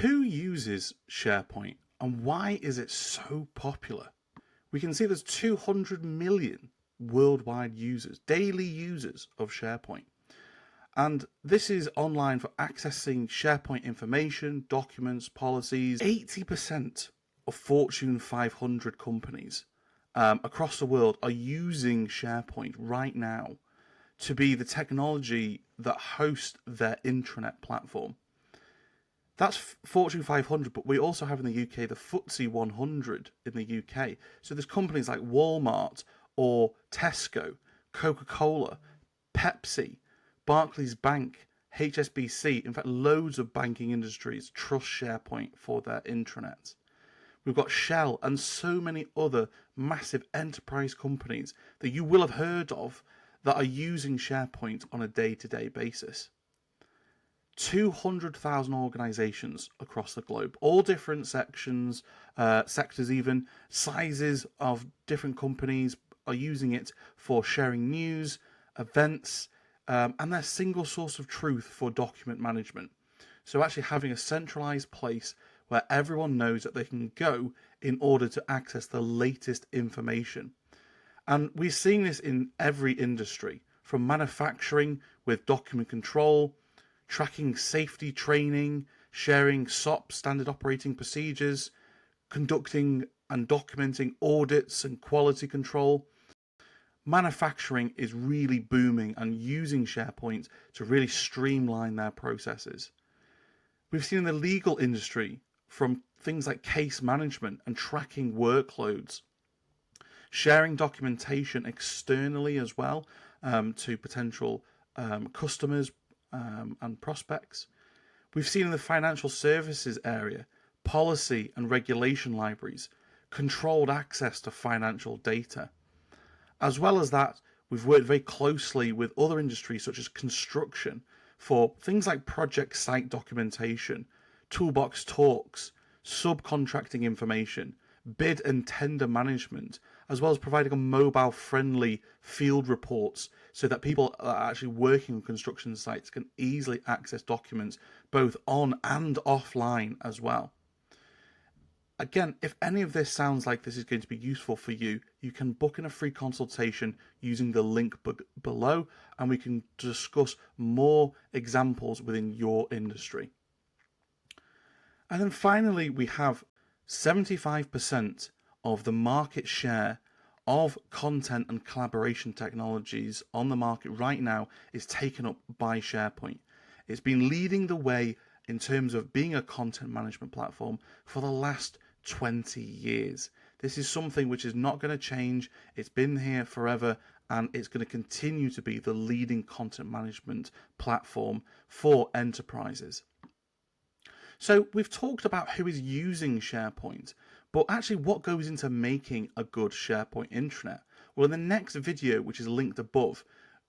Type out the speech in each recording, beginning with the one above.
Who uses SharePoint and why is it so popular? We can see there's 200 million worldwide users, daily users of SharePoint. And this is online for accessing SharePoint information, documents, policies. 80% of Fortune 500 companies across the world are using SharePoint right now to be the technology that hosts their intranet platform. That's Fortune 500, but we also have in the UK the FTSE 100 in the UK. So there's companies like Walmart or Tesco, Coca-Cola, Pepsi, Barclays Bank, HSBC. In fact, loads of banking industries trust SharePoint for their intranet. We've got Shell and so many other massive enterprise companies that you will have heard of that are using SharePoint on a day-to-day basis. 200,000 organizations across the globe, all different sections, sectors even, sizes of different companies are using it for sharing news, events, and their single source of truth for document management. So actually having a centralized place where everyone knows that they can go in order to access the latest information. And we've seen this in every industry, from manufacturing with document control, tracking safety training, sharing SOP, standard operating procedures, conducting and documenting audits and quality control. Manufacturing is really booming and using SharePoint to really streamline their processes. We've seen in the legal industry from things like case management and tracking workloads, sharing documentation externally as well to potential customers and prospects. We've seen in the financial services area, policy and regulation libraries, controlled access to financial data. As well as that, we've worked very closely with other industries such as construction for things like project site documentation, toolbox talks, subcontracting information, bid and tender management, as well as providing a mobile-friendly field reports so that people that are actually working on construction sites can easily access documents both on and offline as well. Again, if any of this sounds like this is going to be useful for you, you can book in a free consultation using the link below, and we can discuss more examples within your industry. And then finally, we have 75% of the market share of content and collaboration technologies on the market right now is taken up by SharePoint. It's been leading the way in terms of being a content management platform for the last 20 years. This is something which is not going to change. It's been here forever, and it's going to continue to be the leading content management platform for enterprises. So we've talked about who is using SharePoint, but actually what goes into making a good SharePoint intranet? Well, in the next video, which is linked above,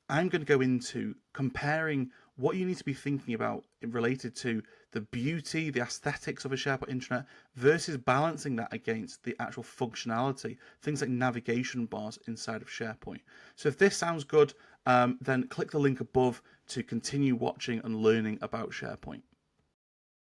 I'm going to go into comparing what you need to be thinking about related to the beauty, the aesthetics of a SharePoint intranet versus balancing that against the actual functionality, things like navigation bars inside of SharePoint. So if this sounds good, then click the link above to continue watching and learning about SharePoint.